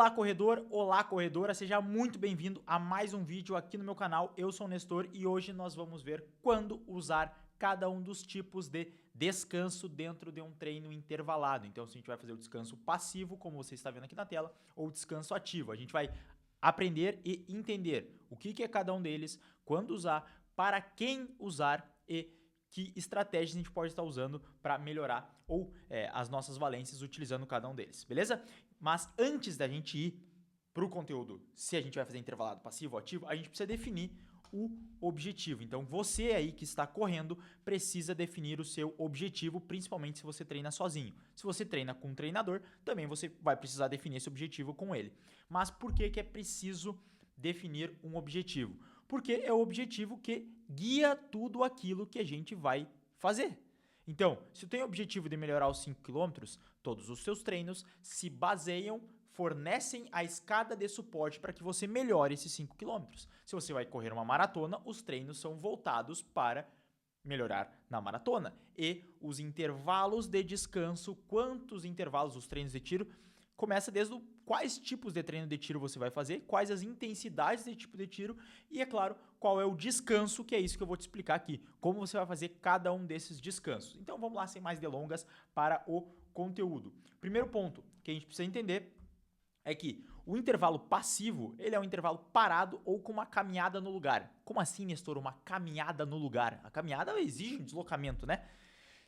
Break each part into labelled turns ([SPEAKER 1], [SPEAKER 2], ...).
[SPEAKER 1] Olá corredor, olá corredora, seja muito bem-vindo a mais um vídeo aqui no meu canal. Eu sou o Nestor e hoje nós vamos ver quando usar cada um dos tipos de descanso dentro de um treino intervalado. Então, se a gente vai fazer o descanso passivo, como você está vendo aqui na tela, ou o descanso ativo. A gente vai aprender e entender o que é cada um deles, quando usar, para quem usar e que estratégias a gente pode estar usando para melhorar ou as nossas valências utilizando cada um deles, beleza? Mas antes da gente ir para o conteúdo, se a gente vai fazer intervalado passivo ou ativo, a gente precisa definir o objetivo. Então você aí que está correndo precisa definir o seu objetivo, principalmente se você treina sozinho. Se você treina com um treinador, também você vai precisar definir esse objetivo com ele. Mas por que é preciso definir um objetivo? Porque é o objetivo que guia tudo aquilo que a gente vai fazer. Então, se tu tem o objetivo de melhorar os 5 km, todos os seus treinos se baseiam, fornecem a escada de suporte para que você melhore esses 5 km. Se você vai correr uma maratona, os treinos são voltados para melhorar na maratona. E os intervalos de descanso, quantos intervalos, os treinos de tiro, começa desde quais tipos de treino de tiro você vai fazer, quais as intensidades de tipo de tiro e, é claro, qual é o descanso, que é isso que eu vou te explicar aqui, como você vai fazer cada um desses descansos. Então vamos lá, sem mais delongas, para o conteúdo. Primeiro ponto que a gente precisa entender é que o intervalo passivo, ele é um intervalo parado ou com uma caminhada no lugar. Como assim, Nestor, uma caminhada no lugar? A caminhada exige um deslocamento, né?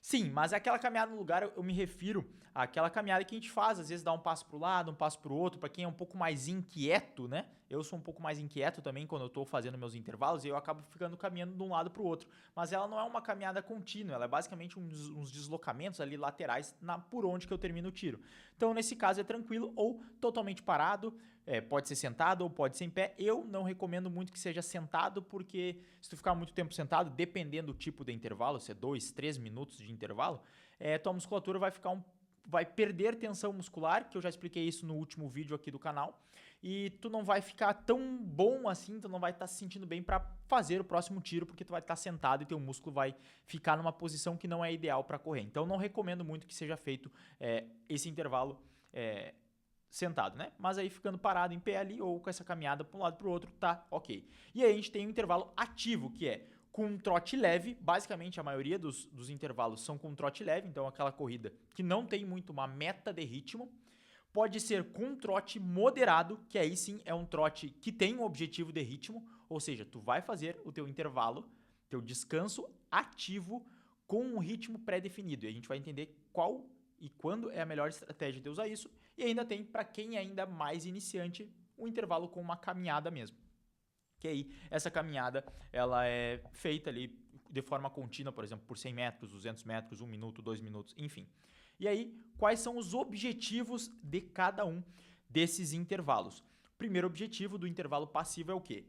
[SPEAKER 1] Sim, mas aquela caminhada no lugar, eu me refiro àquela caminhada que a gente faz, às vezes dá um passo para o lado, um passo para o outro, para quem é um pouco mais inquieto, né? Eu sou um pouco mais inquieto também quando eu estou fazendo meus intervalos e eu acabo ficando caminhando de um lado para o outro. Mas ela não é uma caminhada contínua, ela é basicamente uns deslocamentos ali laterais por onde que eu termino o tiro. Então, nesse caso, é tranquilo ou totalmente parado, pode ser sentado ou pode ser em pé. Eu não recomendo muito que seja sentado, porque se tu ficar muito tempo sentado, dependendo do tipo de intervalo, se é 2, 3 minutos de intervalo, tua musculatura vai perder tensão muscular, que eu já expliquei isso no último vídeo aqui do canal, e tu não vai ficar tão bom assim, tu não vai estar se sentindo bem para fazer o próximo tiro, porque tu vai estar sentado e teu músculo vai ficar numa posição que não é ideal para correr. Então não recomendo muito que seja feito esse intervalo sentado, né? Mas aí ficando parado em pé ali ou com essa caminhada para um lado para o outro, tá ok. E aí a gente tem um intervalo ativo, que é com um trote leve. Basicamente a maioria dos intervalos são com um trote leve, então aquela corrida que não tem muito uma meta de ritmo. Pode ser com um trote moderado, que aí sim é um trote que tem um objetivo de ritmo, ou seja, tu vai fazer o teu intervalo, teu descanso ativo com um ritmo pré-definido. E a gente vai entender qual e quando é a melhor estratégia de usar isso. E ainda tem, para quem é ainda mais iniciante, um intervalo com uma caminhada mesmo. Que aí essa caminhada ela é feita ali de forma contínua, por exemplo, por 100 metros, 200 metros, 1 minuto, 2 minutos, enfim. E aí, quais são os objetivos de cada um desses intervalos? O primeiro objetivo do intervalo passivo é o quê?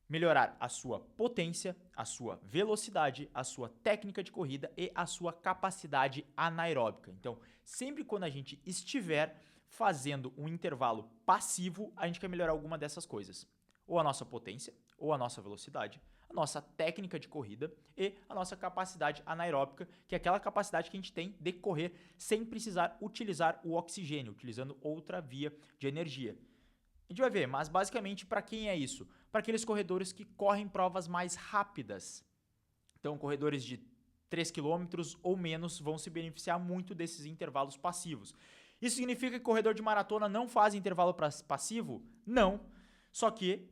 [SPEAKER 1] Melhorar a sua potência, a sua velocidade, a sua técnica de corrida e a sua capacidade anaeróbica. Então, sempre quando a gente estiver fazendo um intervalo passivo, a gente quer melhorar alguma dessas coisas. Ou a nossa potência, ou a nossa velocidade, a nossa técnica de corrida e a nossa capacidade anaeróbica, que é aquela capacidade que a gente tem de correr sem precisar utilizar o oxigênio, utilizando outra via de energia. A gente vai ver, mas basicamente para quem é isso? Para aqueles corredores que correm provas mais rápidas. Então, corredores de 3 quilômetros ou menos vão se beneficiar muito desses intervalos passivos. Isso significa que corredor de maratona não faz intervalo passivo? Não. Só que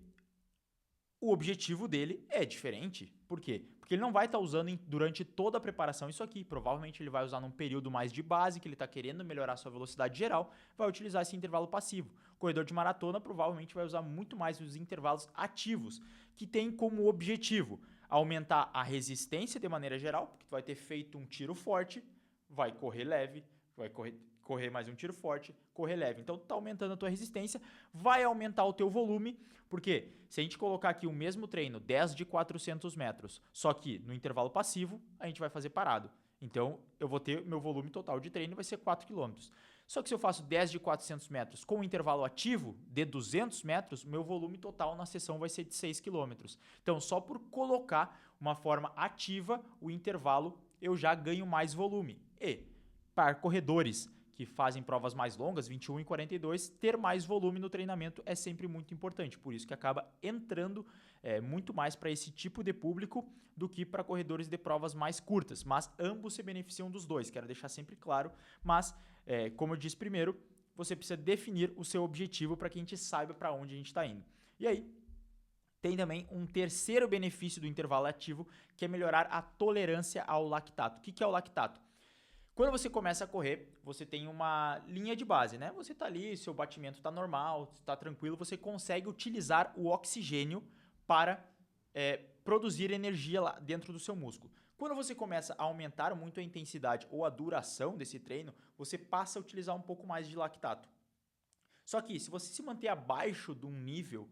[SPEAKER 1] o objetivo dele é diferente. Por quê? Porque ele não vai estar usando durante toda a preparação isso aqui. Provavelmente ele vai usar num período mais de base, que ele está querendo melhorar sua velocidade geral, vai utilizar esse intervalo passivo. O corredor de maratona provavelmente vai usar muito mais os intervalos ativos, que tem como objetivo aumentar a resistência de maneira geral, porque tu vai ter feito um tiro forte, vai correr leve, vai correr mais um tiro forte, correr leve. Então, tu tá aumentando a tua resistência, vai aumentar o teu volume, porque se a gente colocar aqui o mesmo treino, 10 de 400 metros, só que no intervalo passivo, a gente vai fazer parado. Então, eu vou ter meu volume total de treino vai ser 4 km. Só que se eu faço 10 de 400 metros com um intervalo ativo de 200 metros, meu volume total na sessão vai ser de 6 km. Então, só por colocar uma forma ativa o intervalo, eu já ganho mais volume. E para corredores que fazem provas mais longas, 21 e 42, ter mais volume no treinamento é sempre muito importante. Por isso que acaba entrando muito mais para esse tipo de público do que para corredores de provas mais curtas. Mas ambos se beneficiam dos dois, quero deixar sempre claro. Mas, como eu disse primeiro, você precisa definir o seu objetivo para que a gente saiba para onde a gente está indo. E aí, tem também um terceiro benefício do intervalo ativo, que é melhorar a tolerância ao lactato. O que é o lactato? Quando você começa a correr, você tem uma linha de base, né? Você está ali, seu batimento está normal, está tranquilo, você consegue utilizar o oxigênio para produzir energia lá dentro do seu músculo. Quando você começa a aumentar muito a intensidade ou a duração desse treino, você passa a utilizar um pouco mais de lactato. Só que se você se manter abaixo de um nível,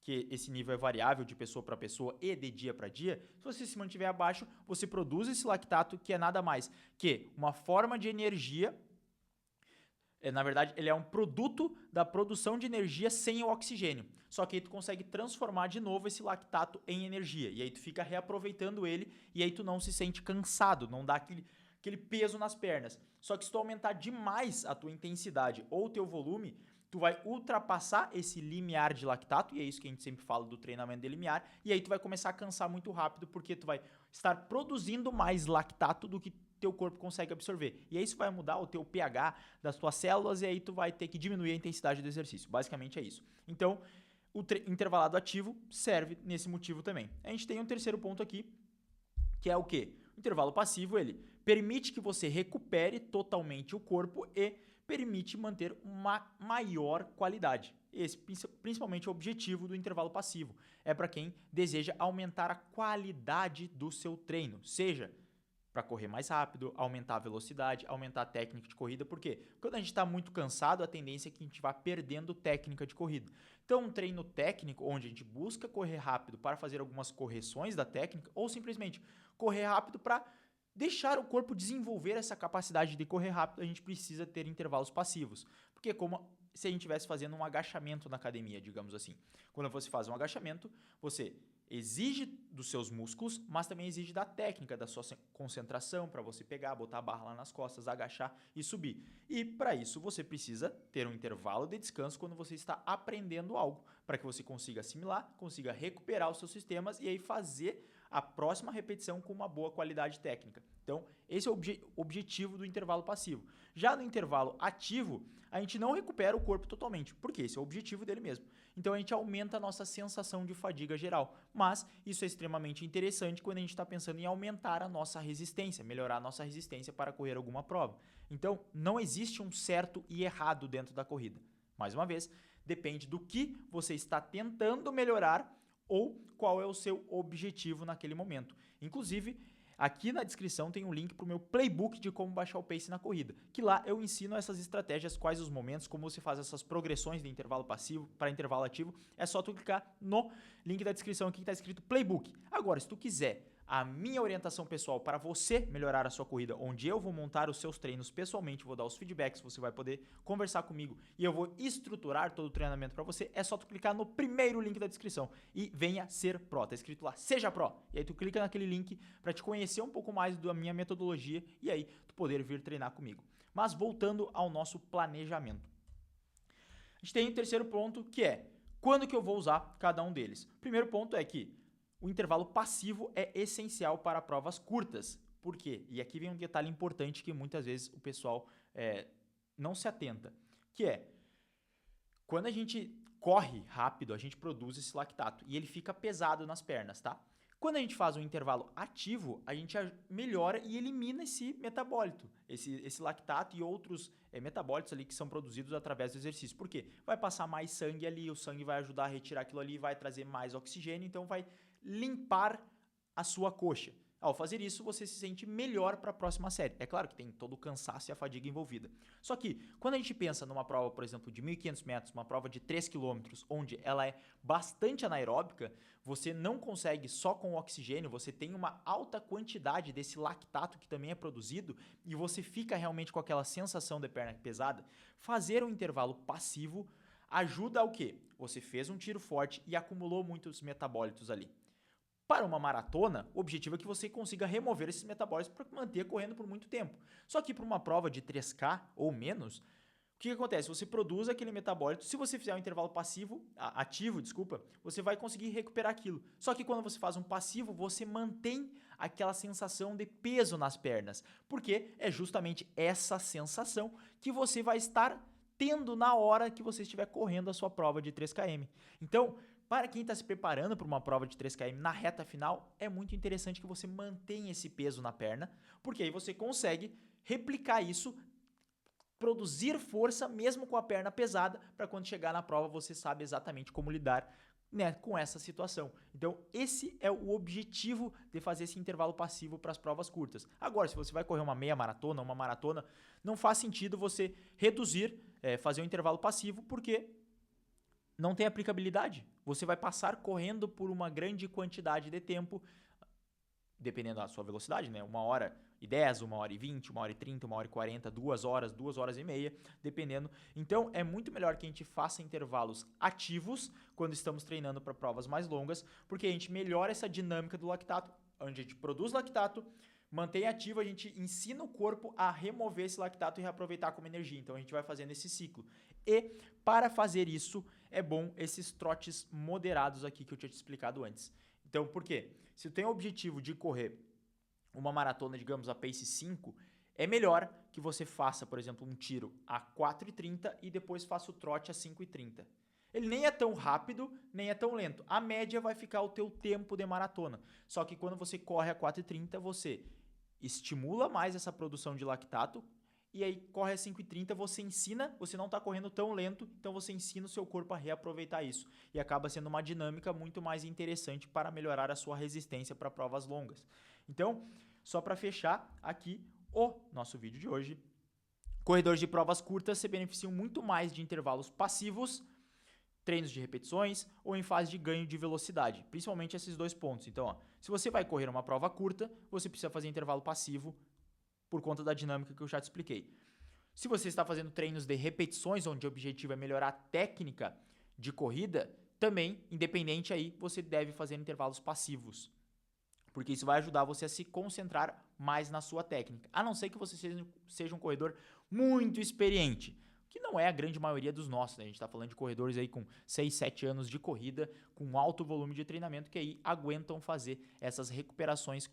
[SPEAKER 1] que esse nível é variável de pessoa para pessoa e de dia para dia, se você se mantiver abaixo, você produz esse lactato, que é nada mais que uma forma de energia. Na verdade, ele é um produto da produção de energia sem o oxigênio. Só que aí tu consegue transformar de novo esse lactato em energia. E aí tu fica reaproveitando ele e aí tu não se sente cansado, não dá aquele peso nas pernas. Só que se tu aumentar demais a tua intensidade ou o teu volume, tu vai ultrapassar esse limiar de lactato, e é isso que a gente sempre fala do treinamento de limiar, e aí tu vai começar a cansar muito rápido, porque tu vai estar produzindo mais lactato do que teu corpo consegue absorver. E aí isso vai mudar o teu pH das tuas células, e aí tu vai ter que diminuir a intensidade do exercício. Basicamente é isso. Então, o intervalado ativo serve nesse motivo também. A gente tem um terceiro ponto aqui, que é o quê? O intervalo passivo, ele permite que você recupere totalmente o corpo e permite manter uma maior qualidade. Esse principalmente o objetivo do intervalo passivo. É para quem deseja aumentar a qualidade do seu treino, seja para correr mais rápido, aumentar a velocidade, aumentar a técnica de corrida. Por quê? Quando a gente está muito cansado, a tendência é que a gente vá perdendo técnica de corrida. Então, um treino técnico, onde a gente busca correr rápido para fazer algumas correções da técnica, ou simplesmente correr rápido para deixar o corpo desenvolver essa capacidade de correr rápido, a gente precisa ter intervalos passivos. Porque é como se a gente estivesse fazendo um agachamento na academia, digamos assim. Quando você faz um agachamento, você exige dos seus músculos, mas também exige da técnica, da sua concentração, para você pegar, botar a barra lá nas costas, agachar e subir. E para isso você precisa ter um intervalo de descanso quando você está aprendendo algo, para que você consiga assimilar, consiga recuperar os seus sistemas e aí fazer a próxima repetição com uma boa qualidade técnica. Então, esse é o objetivo do intervalo passivo. Já no intervalo ativo, a gente não recupera o corpo totalmente, porque esse é o objetivo dele mesmo. Então, a gente aumenta a nossa sensação de fadiga geral. Mas isso é extremamente interessante quando a gente está pensando em aumentar a nossa resistência, melhorar a nossa resistência para correr alguma prova. Então, não existe um certo e errado dentro da corrida. Mais uma vez, depende do que você está tentando melhorar ou qual é o seu objetivo naquele momento. Inclusive, aqui na descrição tem um link para o meu playbook de como baixar o pace na corrida, que lá eu ensino essas estratégias, quais os momentos, como você faz essas progressões de intervalo passivo para intervalo ativo. É só tu clicar no link da descrição aqui que está escrito playbook. Agora, se tu quiser a minha orientação pessoal para você melhorar a sua corrida, onde eu vou montar os seus treinos pessoalmente, vou dar os feedbacks, você vai poder conversar comigo e eu vou estruturar todo o treinamento para você, é só tu clicar no primeiro link da descrição e venha ser pro, tá escrito lá, seja pro, e aí tu clica naquele link para te conhecer um pouco mais da minha metodologia e aí tu poder vir treinar comigo. Mas voltando ao nosso planejamento. A gente tem o terceiro ponto, que é quando que eu vou usar cada um deles. O primeiro ponto é que o intervalo passivo é essencial para provas curtas. Por quê? E aqui vem um detalhe importante que muitas vezes o pessoal não se atenta, que é quando a gente corre rápido, a gente produz esse lactato e ele fica pesado nas pernas, tá? Quando a gente faz um intervalo ativo, a gente melhora e elimina esse metabólito, esse lactato e outros metabólitos ali que são produzidos através do exercício. Por quê? Vai passar mais sangue ali, o sangue vai ajudar a retirar aquilo ali, vai trazer mais oxigênio, então vai limpar a sua coxa. Ao fazer isso, você se sente melhor para a próxima série. É claro que tem todo o cansaço e a fadiga envolvida. Só que, quando a gente pensa numa prova, por exemplo, de 1.500 metros, uma prova de 3 km, onde ela é bastante anaeróbica, você não consegue só com o oxigênio, você tem uma alta quantidade desse lactato que também é produzido e você fica realmente com aquela sensação de perna pesada. Fazer um intervalo passivo ajuda ao quê? Você fez um tiro forte e acumulou muitos metabólitos ali. Para uma maratona, o objetivo é que você consiga remover esses metabólitos para manter correndo por muito tempo. Só que para uma prova de 3K ou menos, o que acontece? Você produz aquele metabólito, se você fizer um intervalo ativo, você vai conseguir recuperar aquilo. Só que quando você faz um passivo, você mantém aquela sensação de peso nas pernas, porque é justamente essa sensação que você vai estar tendo na hora que você estiver correndo a sua prova de 3km. Então, para quem está se preparando para uma prova de 3km na reta final, é muito interessante que você mantenha esse peso na perna, porque aí você consegue replicar isso, produzir força mesmo com a perna pesada, para quando chegar na prova você sabe exatamente como lidar, né, com essa situação. Então, esse é o objetivo de fazer esse intervalo passivo para as provas curtas. Agora, se você vai correr uma meia maratona, uma maratona, não faz sentido você reduzir, fazer um intervalo passivo, porque não tem aplicabilidade. Você vai passar correndo por uma grande quantidade de tempo, dependendo da sua velocidade, né? 1h10, 1h20, 1h30, 1h40, 2 horas, 2 horas e meia, dependendo. Então, é muito melhor que a gente faça intervalos ativos quando estamos treinando para provas mais longas, porque a gente melhora essa dinâmica do lactato, onde a gente produz lactato, mantém ativo, a gente ensina o corpo a remover esse lactato e reaproveitar como energia. Então, a gente vai fazendo esse ciclo. E, para fazer isso, é bom esses trotes moderados aqui que eu tinha te explicado antes. Então, por quê? Se eu tenho o objetivo de correr uma maratona, digamos, a pace 5, é melhor que você faça, por exemplo, um tiro a 4h30 e depois faça o trote a 5h30. Ele nem é tão rápido, nem é tão lento. A média vai ficar o teu tempo de maratona. Só que quando você corre a 4h30, você estimula mais essa produção de lactato, e aí corre a 5h30, você não está correndo tão lento, então você ensina o seu corpo a reaproveitar isso. E acaba sendo uma dinâmica muito mais interessante para melhorar a sua resistência para provas longas. Então, só para fechar aqui o nosso vídeo de hoje, corredores de provas curtas se beneficiam muito mais de intervalos passivos, treinos de repetições ou em fase de ganho de velocidade, principalmente esses dois pontos. Então, se você vai correr uma prova curta, você precisa fazer intervalo passivo por conta da dinâmica que eu já te expliquei. Se você está fazendo treinos de repetições, onde o objetivo é melhorar a técnica de corrida, também, independente aí, você deve fazer intervalos passivos, porque isso vai ajudar você a se concentrar mais na sua técnica, a não ser que você seja um corredor muito experiente, que não é a grande maioria dos nossos, né? A gente está falando de corredores aí com 6, 7 anos de corrida, com alto volume de treinamento, que aí aguentam fazer essas recuperações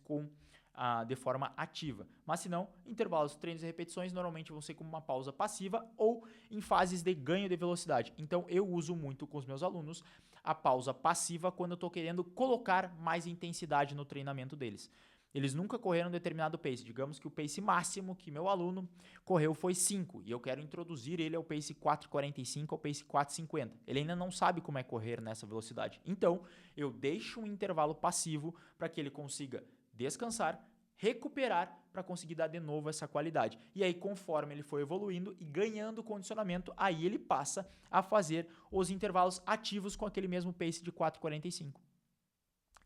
[SPEAKER 1] de forma ativa. Mas se não, intervalos, treinos e repetições normalmente vão ser como uma pausa passiva ou em fases de ganho de velocidade. Então eu uso muito com os meus alunos a pausa passiva quando eu estou querendo colocar mais intensidade no treinamento deles. Eles nunca correram um determinado pace. Digamos que o pace máximo que meu aluno correu foi 5 e eu quero introduzir ele ao pace 4,45 ou pace 4,50. Ele ainda não sabe como é correr nessa velocidade. Então, eu deixo um intervalo passivo para que ele consiga descansar, recuperar para conseguir dar de novo essa qualidade. E aí, conforme ele for evoluindo e ganhando condicionamento, aí ele passa a fazer os intervalos ativos com aquele mesmo pace de 4,45.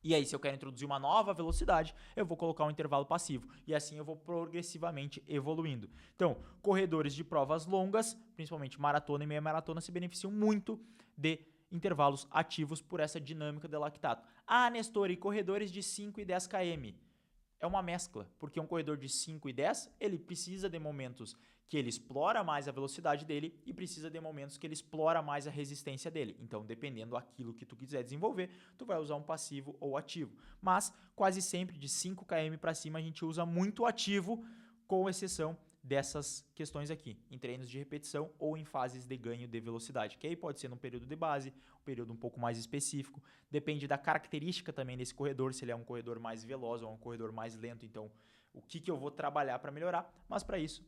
[SPEAKER 1] E aí, se eu quero introduzir uma nova velocidade, eu vou colocar um intervalo passivo. E assim eu vou progressivamente evoluindo. Então, corredores de provas longas, principalmente maratona e meia maratona, se beneficiam muito de intervalos ativos por essa dinâmica de lactato. Ah, Nestor, e corredores de 5 e 10 km? É uma mescla, porque um corredor de 5 e 10, ele precisa de momentos que ele explora mais a velocidade dele e precisa de momentos que ele explora mais a resistência dele. Então, dependendo daquilo que tu quiser desenvolver, tu vai usar um passivo ou ativo. Mas, quase sempre de 5 km para cima, a gente usa muito ativo, com exceção dessas questões aqui, em treinos de repetição ou em fases de ganho de velocidade, que aí pode ser num período de base, um período um pouco mais específico, depende da característica também desse corredor, se ele é um corredor mais veloz ou um corredor mais lento, então o que eu vou trabalhar para melhorar, mas para isso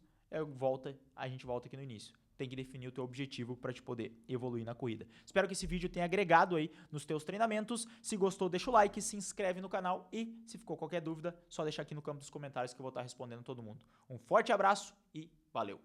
[SPEAKER 1] a gente volta aqui no início. Tem que definir o teu objetivo para te poder evoluir na corrida. Espero que esse vídeo tenha agregado aí nos teus treinamentos. Se gostou, deixa o like, se inscreve no canal e se ficou qualquer dúvida, só deixar aqui no campo dos comentários que eu vou estar respondendo todo mundo. Um forte abraço e valeu!